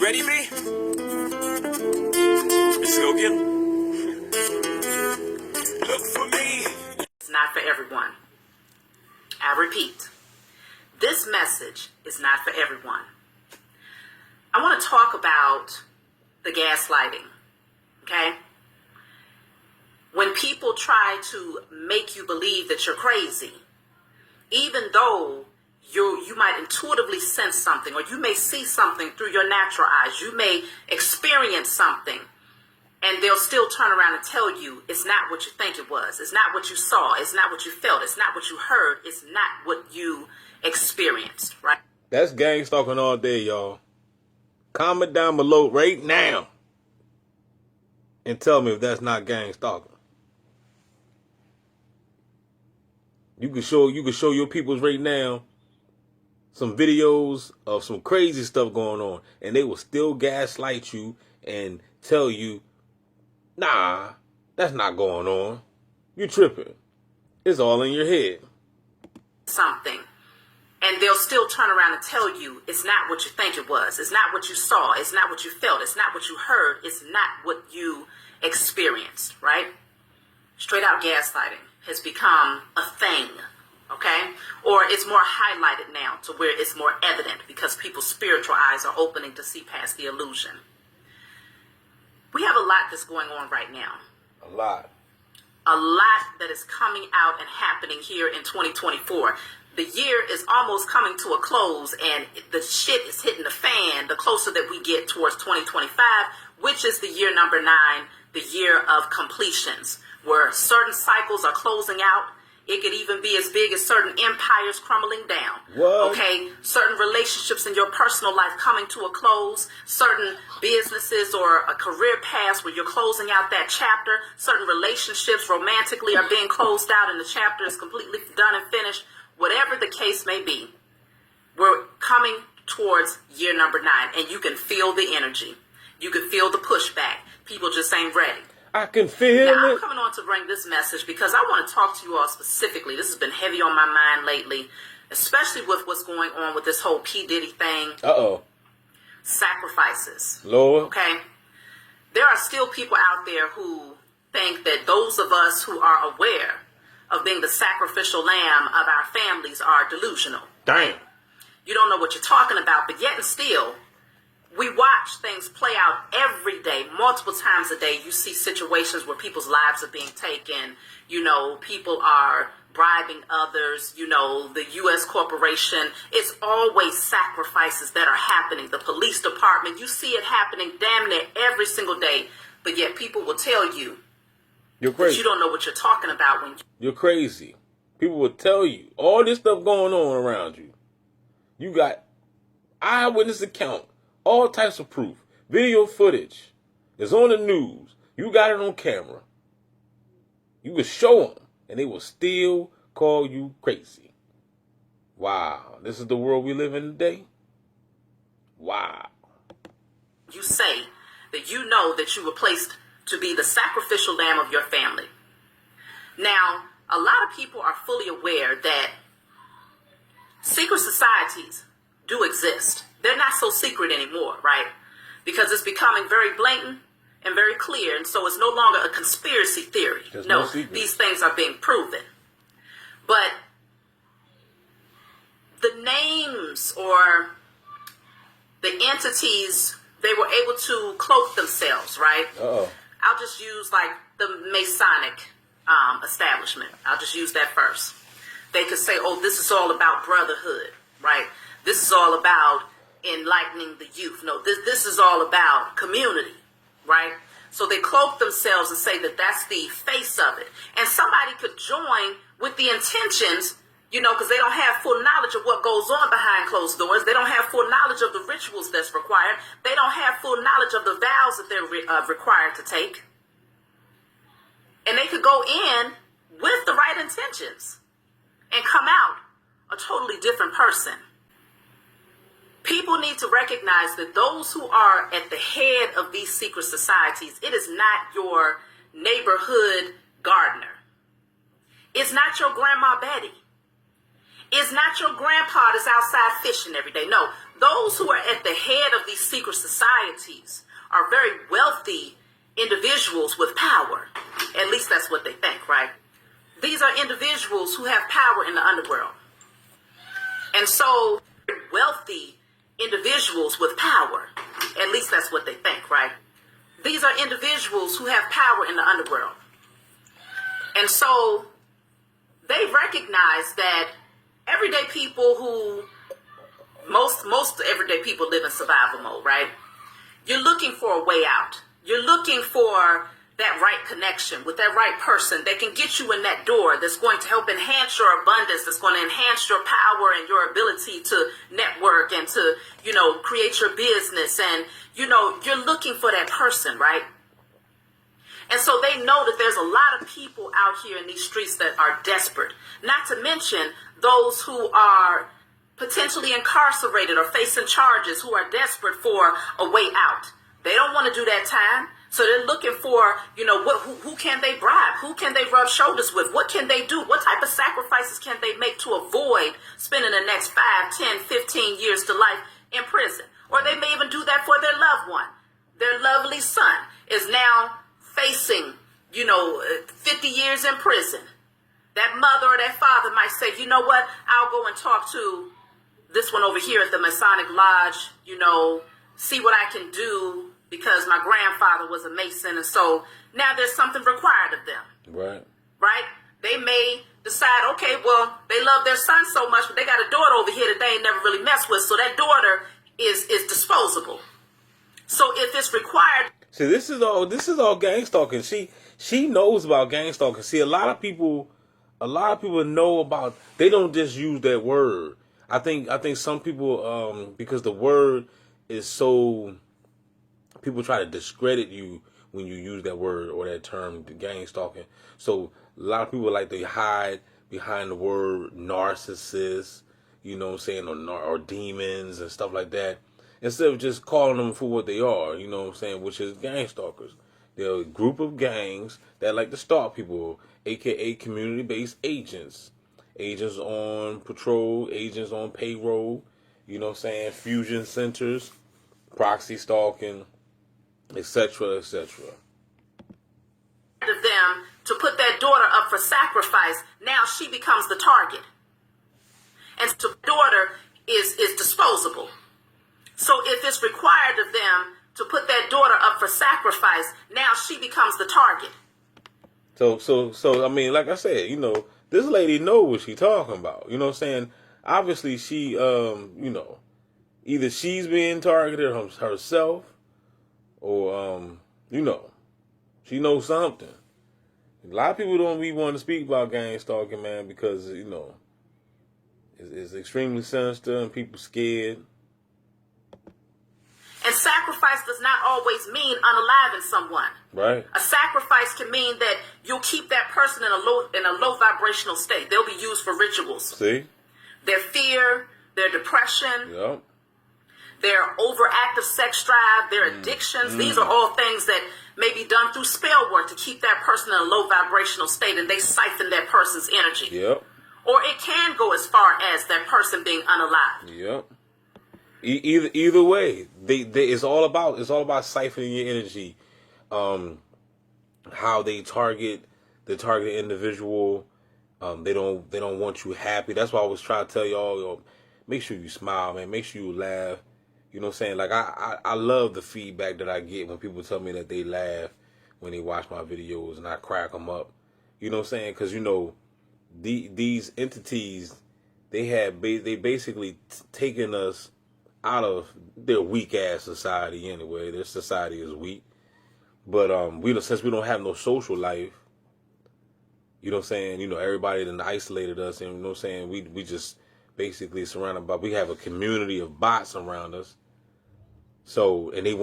ready, me? Let's go get 'em. Look for me. It's not for everyone. I repeat, this message is not for everyone. I want to talk about the gaslighting, okay? When people try to make you believe that you're crazy, even though you might intuitively sense something, or you may see something through your natural eyes, you may experience something, and they'll still turn around and tell you it's not what you think it was. It's not what you saw. It's not what you felt. It's not what you heard. It's not what you experienced, right? That's gang stalking all day, y'all. Comment down below right now and tell me if that's not gang stalking. You can show your peoples right now some videos of some crazy stuff going on, and they will still gaslight you and tell you, nah, that's not going on. You tripping. It's all in your head. Something. And they'll still turn around and tell you it's not what you think it was. It's not what you saw. It's not what you felt. It's not what you heard. It's not what you experienced, right? Straight out gaslighting has become a thing, okay? Or it's more highlighted now to where it's more evident because people's spiritual eyes are opening to see past the illusion. We have a lot that's going on right now. A lot. A lot that is coming out and happening here in 2024. The year is almost coming to a close, and the shit is hitting the fan the closer that we get towards 2025, which is the year number 9, the year of completions, where certain cycles are closing out. It could even be as big as certain empires crumbling down. What? Okay, certain relationships in your personal life coming to a close, certain businesses or a career path where you're closing out that chapter, certain relationships romantically are being closed out and the chapter is completely done and finished. Whatever the case may be, we're coming towards year number 9, and you can feel the energy. You can feel the pushback. People just ain't ready. I can feel Now, I'm it. coming on to bring this message because I want to talk to you all specifically. This has been heavy on my mind lately, especially with what's going on with this whole P. Diddy thing. Uh-oh. Sacrifices. Lord. Okay? There are still people out there who think that those of us who are aware of being the sacrificial lamb of our families are delusional. Damn. You don't know what you're talking about, but yet and still, we watch things play out every day, multiple times a day. You see situations where people's lives are being taken. You know, people are bribing others. You know, the U.S. corporation. It's always sacrifices that are happening. The police department, you see it happening damn near every single day, but yet people will tell you You're crazy. that you don't know what you're talking about when You're crazy. People will tell you all this stuff going on around you. You got eyewitness account, all types of proof, video footage. It's on the news. You got it on camera. You can show them, and they will still call you crazy. Wow. This is the world we live in today? Wow. you say that you know that you were placed to be the sacrificial lamb of your family. Now, a lot of people are fully aware that secret societies do exist. They're not so secret anymore, right? Because it's becoming very blatant and very clear, and so it's no longer a conspiracy theory. There's No, no secret. these things are being proven. But the names or the entities, they were able to cloak themselves, right? Uh-oh. I'll just use like the Masonic establishment. I'll just use that first. They could say, oh, this is all about brotherhood, right? This is all about enlightening the youth. No, this is all about community, right? So they cloak themselves and say that that's the face of it. And somebody could join with the intentions, you know, because they don't have full knowledge of what goes on behind closed doors. They don't have full knowledge of the rituals that's required. They don't have full knowledge of the vows that they're required to take. And they could go in with the right intentions and come out a totally different person. People need to recognize that those who are at the head of these secret societies, it is not your neighborhood gardener. It's not your grandma Betty. is not your grandpa that's outside fishing every day. No, those who are at the head of these secret societies are very wealthy individuals with power. At least that's what they think, right? These are individuals who have power in the underworld. And so, wealthy individuals with power. At least that's what they think, right? These are individuals who have power in the underworld. And so, they recognize that everyday people who, most everyday people live in survival mode, right? You're looking for a way out. You're looking for that right connection with that right person that can get you in that door, that's going to help enhance your abundance, that's going to enhance your power and your ability to network and to, create your business. And, you're looking for that person, right? And so they know that there's a lot of people out here in these streets that are desperate, not to mention those who are potentially incarcerated or facing charges, who are desperate for a way out. They don't want to do that time. So they're looking for, who can they bribe? Who can they rub shoulders with? What can they do? What type of sacrifices can they make to avoid spending the next 5, 10, 15 years to life in prison? Or they may even do that for their loved one. Their lovely son is now facing, 50 years in prison. That mother or that father might say, you know what? I'll go and talk to this one over here at the Masonic Lodge, see what I can do, because my grandfather was a Mason, and so now there's something required of them. Right. Right? They may decide, okay, well, they love their son so much, but they got a daughter over here that they ain't never really messed with, so that daughter is disposable. So if it's required... See, this is all gang stalking. She knows about gang stalking. See, a lot of people know about... They don't just use that word. I think some people, because the word is so... People try to discredit you when you use that word or that term, the gang stalking. So a lot of people like to hide behind the word narcissist, or demons and stuff like that, instead of just calling them for what they are, which is gang stalkers. They're a group of gangs that like to stalk people, aka community-based agents. Agents on patrol, agents on payroll, fusion centers, proxy stalking, etc., etc. Of them to put that daughter up for sacrifice, now she becomes the target. And so the daughter is disposable. So if it's required of them to put that daughter up for sacrifice, now she becomes the target. So I mean, like I said, this lady knows what she's talking about. Obviously she, either she's being targeted herself, or, she knows something. A lot of people don't be wanting to speak about gang stalking, man, because, it's extremely sinister and people scared. And sacrifice does not always mean unaliving someone. Right. A sacrifice can mean that you'll keep that person in a low vibrational state. They'll be used for rituals. See? Their fear, their depression, Yep. their overactive sex drive, their addictions. These are all things that may be done through spell work to keep that person in a low vibrational state, and they siphon that person's energy. Yep. Or it can go as far as that person being unalive. Yep. Either way, it's all about siphoning your energy. How they target the targeted individual. They don't want you happy. That's why I always try to tell y'all, make sure you smile, man. Make sure you laugh. You know what I'm saying? Like, I love the feedback that I get when people tell me that they laugh when they watch my videos and I crack them up. You know what I'm saying? Because, these entities, they basically taken us out of their weak-ass society anyway. Their society is weak. But since we don't have no social life, you know what I'm saying? Everybody done isolated us, and you know what I'm saying? We just basically surrounded by, we have a community of bots around us. So, and they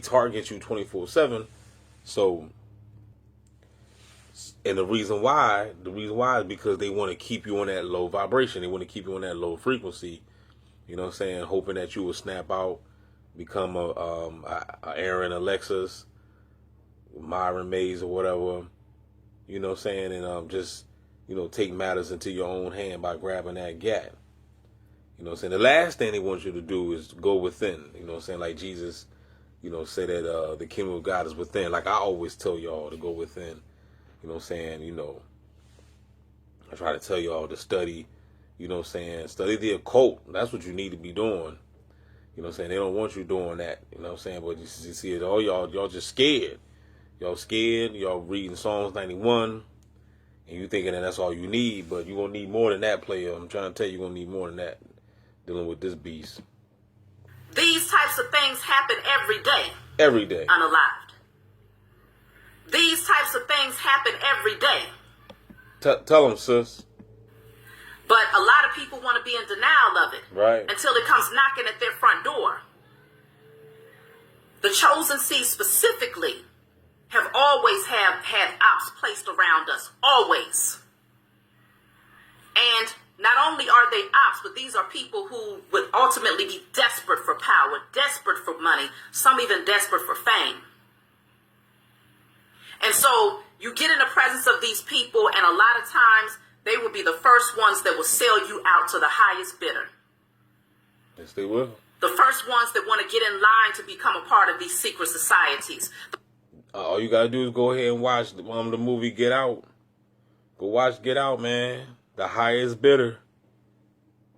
target you 24/7. So, and the reason why is because they want to keep you on that low vibration. They want to keep you on that low frequency. You know what I'm saying? Hoping that you will snap out, become a Aaron Alexis, Myron Mays or whatever. You know what I'm saying? And just take matters into your own hand by grabbing that gat. You know what I'm saying? The last thing they want you to do is go within. You know what I'm saying? Like Jesus, say that the kingdom of God is within. Like I always tell y'all to go within. You know what I'm saying? I try to tell y'all to study, study the occult. That's what you need to be doing. You know what I'm saying? They don't want you doing that. You know what I'm saying? But you see it all, y'all just scared. Y'all scared. Y'all reading Psalms 91. And you thinking that that's all you need. But you're going to need more than that, player. I'm trying to tell you, you're going to need more than that dealing with this beast. These types of things happen every day. Every day. Unalived. These types of things happen every day. Tell them, sis. But a lot of people want to be in denial of it. Right. Until it comes knocking at their front door. The chosen seed specifically have always had ops placed around us. Always. And not only are they ops, but these are people who would ultimately be desperate for power, desperate for money, some even desperate for fame. And so you get in the presence of these people, and a lot of times they will be the first ones that will sell you out to the highest bidder. Yes, they will. The first ones that want to get in line to become a part of these secret societies. All you gotta do is go ahead and watch the movie Get Out. Go watch Get Out, man. The highest bidder.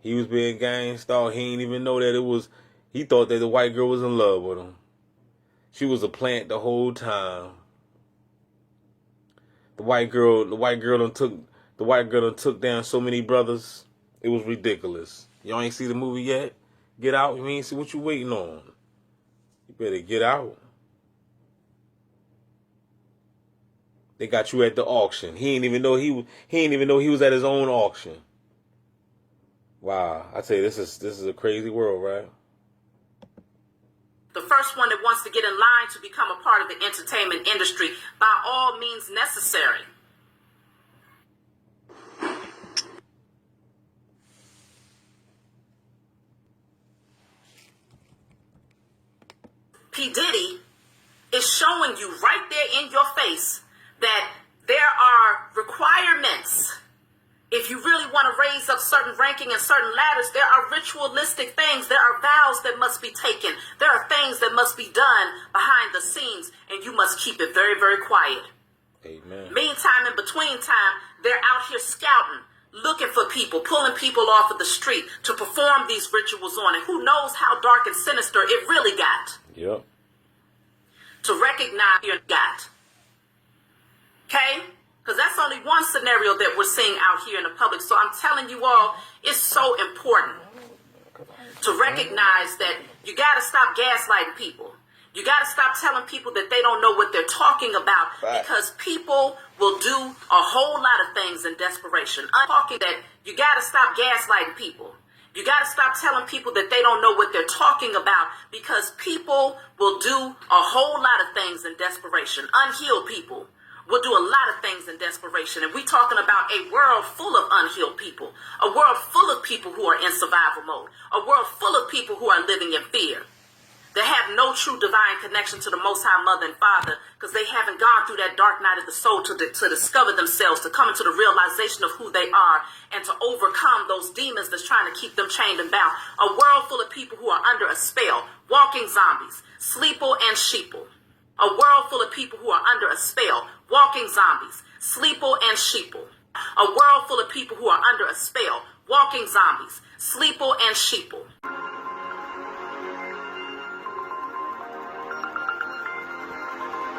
He was being gang stalked. He didn't even know that it was. He thought that the white girl was in love with him. She was a plant the whole time. The white girl done took down so many brothers. It was ridiculous. Y'all ain't see the movie yet? Get Out. You ain't see what you waiting on. You better get out. They got you at the auction. He didn't even know he was at his own auction. Wow, I tell you, this is a crazy world, right? The first one that wants to get in line to become a part of the entertainment industry by all means necessary. P. Diddy is showing you right there in your face that there are requirements. If you really want to raise up certain ranking and certain ladders, there are ritualistic things. There are vows that must be taken. There are things that must be done behind the scenes, and you must keep it very, very quiet. Amen. Meantime, in between time, they're out here scouting, looking for people, pulling people off of the street to perform these rituals on. And who knows how dark and sinister it really got. Yep. To recognize your got. Okay? Because that's only one scenario that we're seeing out here in the public. So I'm telling you all, it's so important to recognize that you got to stop gaslighting people. You got to stop telling people that they don't know what they're talking about. Right. Because people will do a whole lot of things in desperation. I'm talking that you got to stop gaslighting people. You got to stop telling people that they don't know what they're talking about, because people will do a whole lot of things in desperation. Unhealed people will do a lot of things in desperation. And we're talking about a world full of unhealed people, a world full of people who are in survival mode, a world full of people who are living in fear. They have no true divine connection to the Most High Mother and Father, because they haven't gone through that dark night of the soul to discover themselves, to come into the realization of who they are, and to overcome those demons that's trying to keep them chained and bound. A world full of people who are under a spell, walking zombies, sleeple and sheeple. A world full of people who are under a spell, walking zombies, sleeple and sheeple. A world full of people who are under a spell, walking zombies, sleeple and sheeple.